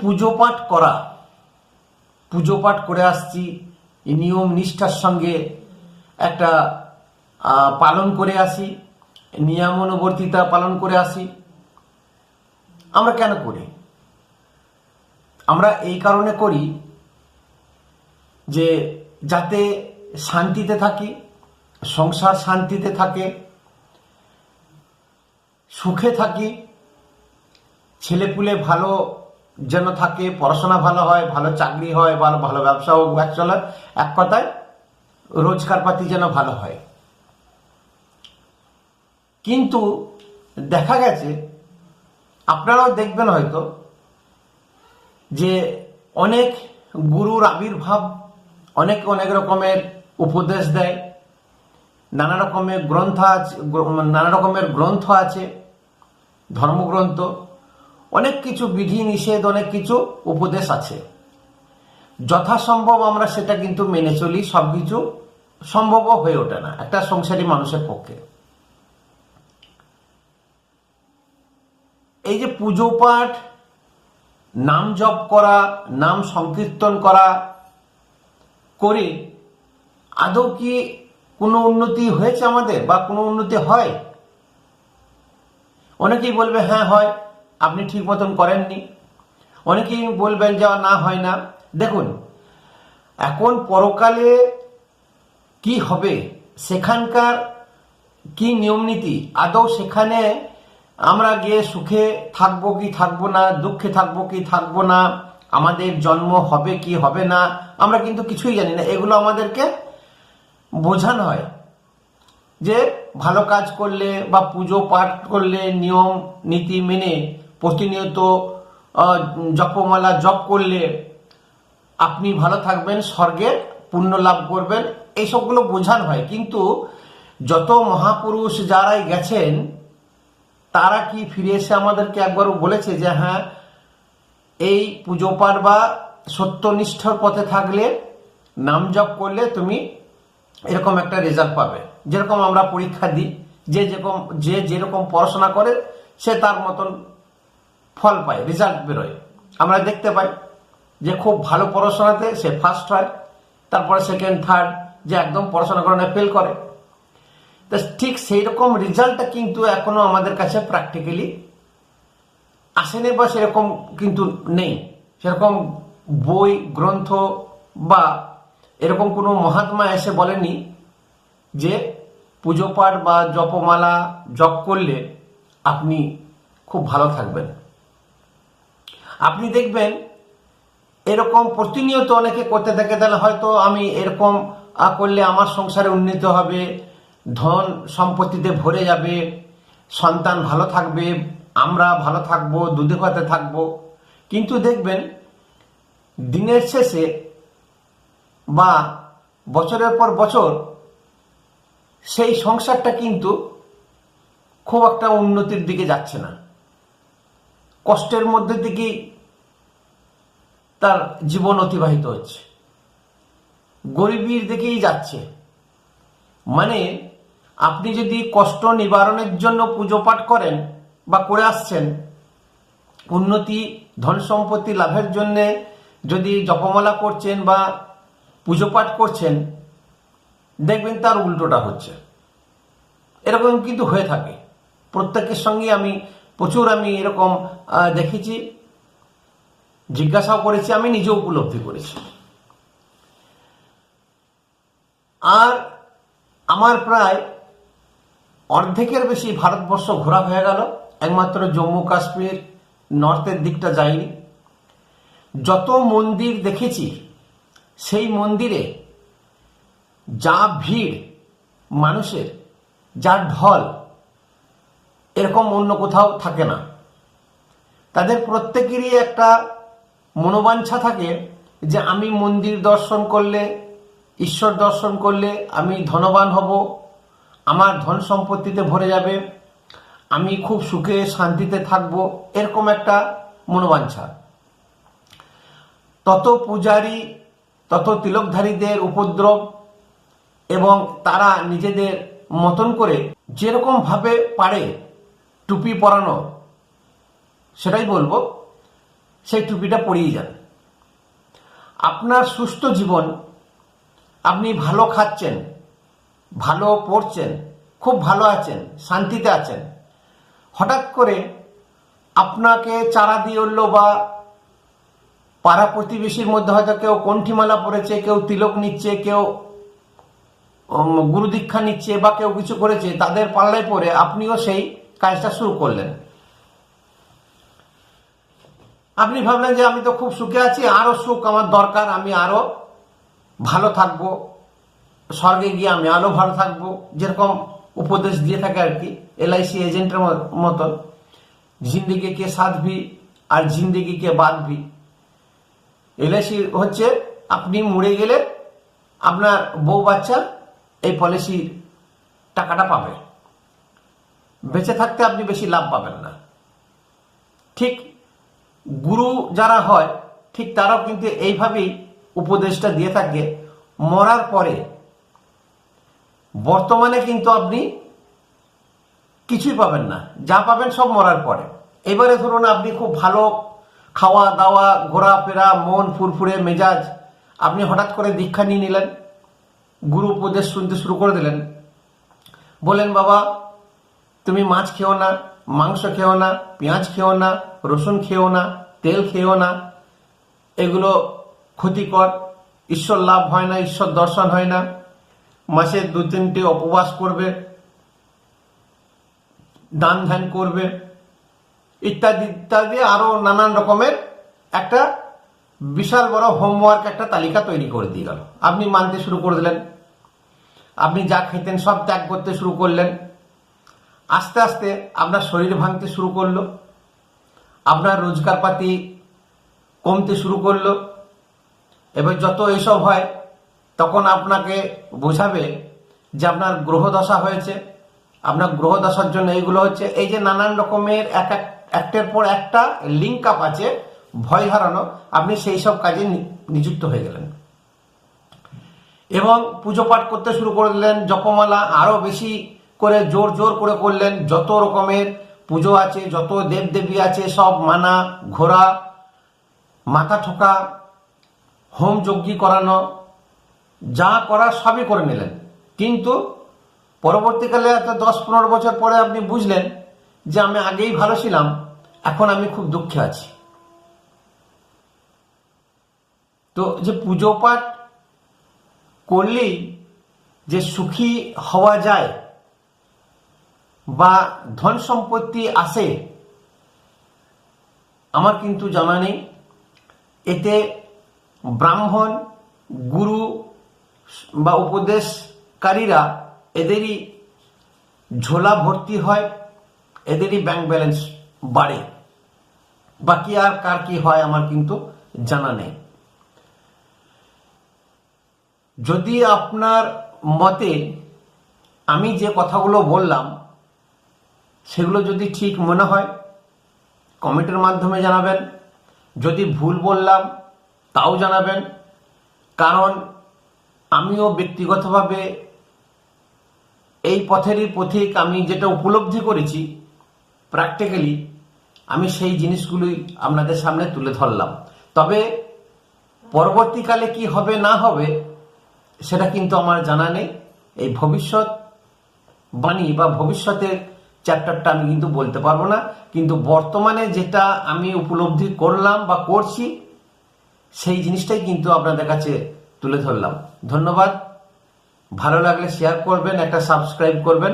পুজো পাঠ করা, পুজো পাঠ করে আসছি, এই নিয়ম নিষ্ঠার সঙ্গে একটা পালন করে আসি, নিয়মানুবর্তিতা পালন করে আসি। আমরা কেন করি? আমরা এই কারণে করি যে যাতে শান্তিতে থাকি, সংসার শান্তিতে থাকে, সুখে থাকি, ছেলেপুলে ভালো যেন থাকে, পড়াশোনা ভালো হয়, ভালো চাকরি হয়, ভালো ভালো ব্যবসা হোক, চলে, এক কথায় রোজগার পাতি যেন ভালো হয়। কিন্তু দেখা গেছে, আপনারাও দেখবেন হয়তো, যে অনেক গুরুর আবির্ভাব, অনেক অনেক রকমের উপদেশ দেয়, নানা রকমের গ্রন্থ আছে, ধর্মগ্রন্থ, অনেক কিছু বিধি নিষেধ, অনেক কিছু উপদেশ আছে। যথাসম্ভব আমরা সেটা কিন্তু মেনে চলি, সবকিছু সম্ভবও হয়ে ওঠে না একটা সংসারী মানুষের পক্ষে। এই যে পুজো পাঠ, নাম জপ করা, নাম সংকীর্তন করা করে আদৌ কি কোনো উন্নতি হয়েছে আমাদের, বা কোনো উন্নতি হয়? অনেকেই বলবে হ্যাঁ হয়, আপনি ঠিক মতন করেননি। অনেকেই বলবেন যে না, হয় না। দেখুন, এখন পরকালে কি হবে, সেখানকার কি নিয়ম নীতি, আদৌ সেখানে আমরা গিয়ে সুখে থাকবো কি থাকবো না, দুঃখে থাকবো কি থাকবো না, আমাদের জন্ম হবে কি হবে না, আমরা কিন্তু কিছুই জানি না। এগুলো আমাদেরকে বোঝানো হয় যে ভালো কাজ করলে বা পুজো পাঠ করলে, নিয়ম নীতি মেনে প্রতিনিয়ত জপমালা জপ করলে আপনি ভালো থাকবেন, স্বর্গে পুণ্য লাভ করবেন, এইসবগুলো বোঝানো হয়। কিন্তু যত মহাপুরুষ যারাই গেছেন, তারা কি ফিরে এসে আমাদেরকে একবারও বলেছে যে হ্যাঁ, এই পুজো পাঠ বা সত্যনিষ্ঠর পথে থাকলে, নাম জপ করলে তুমি এরকম একটা রেজাল্ট পাবে? যেরকম আমরা পরীক্ষা দিই, যে যেরকম পড়াশোনা করে সে তার মতন ফল পায়, রেজাল্ট বেরোয়। আমরা দেখতে পাই যে খুব ভালো পড়াশোনাতে সে ফার্স্ট হয়, তারপরে সেকেন্ড, থার্ড, যে একদম পড়াশোনা করে না ফেল করে। তো ঠিক সেই রকম রেজাল্টটা কিন্তু এখনো আমাদের কাছে প্র্যাকটিক্যালি আসেনি, বা সেরকম কিন্তু নেই। সেরকম বই, গ্রন্থ বা এরকম কোনো মহাত্মা এসে বলেনি যে পুজো পাঠ বা জপমালা জপ করলে আপনি খুব ভালো থাকবেন। আপনি দেখবেন এরকম প্রতিনিয়ত অনেকে করতে থাকে, তাহলে হয়তো আমি এরকম করলে আমার সংসারে উন্নতি হবে, ধন সম্পত্তিতে ভরে যাবে, সন্তান ভালো থাকবে, আমরা ভালো থাকবো, দুধে ভাতে থাকবো। কিন্তু দেখবেন দিনের শেষে বা বছরের পর বছর সেই সংসারটা কিন্তু খুব একটা উন্নতির দিকে যাচ্ছে না, কষ্টের মধ্যে দিকেই তার জীবন অতিবাহিত হচ্ছে, গরিবীর দিকেই যাচ্ছে। মানে আপনি যদি কষ্ট নিবারণের জন্য পুজো পাঠ করেন বা করে আসছেন, উন্নতি ধন সম্পত্তি লাভের জন্য যদি জপমালা করছেন বা পুজো পাঠ করছেন, দেখবেন তার উল্টোটা হচ্ছে। এরকম কিন্তু হয়ে থাকে প্রত্যেকের সঙ্গে। আমি প্রচুর এরকম দেখেছি, জিজ্ঞাসাও করেছি, আমি নিজেও উপলব্ধি করেছি। আর আমার প্রায় অর্ধেকের বেশি ভারতবর্ষ ঘোরা হয়ে গেল, একমাত্র জম্মু কাশ্মীর নর্থের দিকটা যাইনি। যত মন্দির দেখেছি, সেই মন্দিরে যা ভিড় মানুষের, যা ঢল, এরকম অন্য কোথাও থাকে না। তাদের প্রত্যেকেরই একটা মনোবাঞ্ছা থাকে যে আমি মন্দির দর্শন করলে, ঈশ্বর দর্শন করলে আমি ধনবান হব, আমার ধন সম্পত্তিতে ভরে যাবে, আমি খুব সুখে শান্তিতে থাকবো, এরকম একটা মনোবাঞ্ছা। তত পূজারী, তত তিলকধারীদের উপদ্রব, এবং তারা নিজেদের মতন করে যেরকম ভাবে পারে টুপি পরানো, সেটাই বলবো, সেই টুপিটা পরিয়ে যান। আপনার সুস্থ জীবন, আপনি ভালো খাচ্ছেন, ভালো পড়ছেন, খুব ভালো আছেন, শান্তিতে আছেন, হঠাৎ করে আপনাকে চারা দিয়ে উঠলো বা পাড়া প্রতিবেশীর মধ্যে হয়তো কেউ কণ্ঠিমালা পড়েছে, কেউ তিলক নিচ্ছে, কেউ গুরু দীক্ষা নিচ্ছে বা কেউ কিছু করেছে, তাদের পাল্লায় পড়ে আপনিও সেই কাজটা শুরু করলেন। আপনি ভাবলেন যে আমি তো খুব সুখে আছি, আরো সুখ আমার দরকার, আমি আরো ভালো থাকবো, স্বর্গে গিয়ে আমি আরো ভালো থাকবো, যেরকম উপদেশ দিয়ে থাকে আর কি এলআইসি এজেন্টের মতন, জিন্দিগি কে সাথ ভি আর জিন্দিগি কে বাদ ভি। এলআইসি হচ্ছে আপনি মরে গেলে আপনার বউ বাচ্চা এই পলিসি টাকাটা পাবে, বেঁচে থাকতে আপনি বেশি লাভ পাবেন না। ঠিক গুরু যারা হয় ঠিক তারাও কিন্তু এইভাবেই উপদেশটা দিয়ে থাকে। মরার পরে বর্তমানে কিন্তু আপনি কিছুই পাবেন না, যা পাবেন সব মরার পরে। এবারে ধরুন আপনি খুব ভালো খাওয়া দাওয়া, ঘোরাফেরা, মন ফুরফুরে মেজাজ, আপনি হঠাৎ করে দীক্ষা নিয়ে নিলেন, গুরু উপদেশ শুনতে শুরু করে দিলেন, বলেন বাবা তুমি মাছ খেও না, মাংস খেও না, পেঁয়াজ খেও না, রসুন খেও না, তেল খেও না, এগুলো ক্ষতিকর, ঈশ্বর লাভ হয় না, ঈশ্বর দর্শন হয় না, মাসে 2-3টি উপবাস করবে, দান ধ্যান করবে, ইত্যাদি ইত্যাদি আরো নানান রকমের একটা বিশাল বড় হোমওয়ার্ক একটা তালিকা তৈরি করে দিয়ে গেল। আপনি মানতে শুরু করে দিলেন, আপনি যা খেতেন সব ত্যাগ করতে শুরু করলেন। আস্তে আস্তে আপনার শরীর ভাঙতে শুরু করলো, আপনার রোজগার পাতি কমতে শুরু করলো। এবার যত এসব হয় তখন আপনাকে বোঝাবে যে আপনার গ্রহ দশা হয়েছে, আপনার গ্রহ দশার জন্য এইগুলো হচ্ছে। এই যে নানান রকমের একটার পর একটা লিঙ্ক আপ আছে ভয় হারানো, আপনি সেই সব কাজে নিযুক্ত হয়ে গেলেন এবং পুজো পাঠ করতে শুরু করে দিলেন, জপমালা আরো বেশি করে জোর জোর করে করলেন। যত রকমের পুজো আছে, যত দেবদেবী আছে সব মানা, ঘোরা, মাথা ঠোকা, হোম যজ্ঞি করানো, যা করার সবই করে নিলেন। কিন্তু পরবর্তীকালে 10-15 বছর পরে আপনি বুঝলেন যে আমি আগেই ভালো ছিলাম, এখন আমি খুব দুঃখে আছি। তো যে পুজো পাঠ করলেই যে সুখী হওয়া যায় বা ধন সম্পত্তি আসে, আমার কিন্তু জানা নেই। এতে ব্রাহ্মণ, গুরু বা উপদেশকারীরা এদেরই ঝোলা ভর্তি হয়, এদেরই ব্যাংক ব্যালেন্স বাড়ে, বাকি আর কার কি হয় আমার কিন্তু জানা নেই। যদি আপনার মতে আমি যে কথাগুলো বললাম সেগুলো যদি ঠিক মনে হয় কমেন্টের মাধ্যমে জানাবেন, যদি ভুল বললাম তাও জানাবেন, কারণ আমিও ব্যক্তিগতভাবে এই পথেরই পথিক। আমি যেটা উপলব্ধি করেছি প্র্যাকটিক্যালি, আমি সেই জিনিসগুলোই আপনাদের সামনে তুলে ধরলাম। তবে পরবর্তীকালে কি হবে না হবে সেটা কিন্তু আমার জানা নেই। এই ভবিষ্যৎ বাণী বা ভবিষ্যতের চ্যাপ্টারটা আমি কিন্তু বলতে পারবো না, কিন্তু বর্তমানে যেটা আমি উপলব্ধি করলাম বা করছি সেই জিনিসটাই কিন্তু আপনাদের কাছে তুলে ধরলাম। ধন্যবাদ। ভালো লাগলে শেয়ার করবেন, একটা সাবস্ক্রাইব করবেন।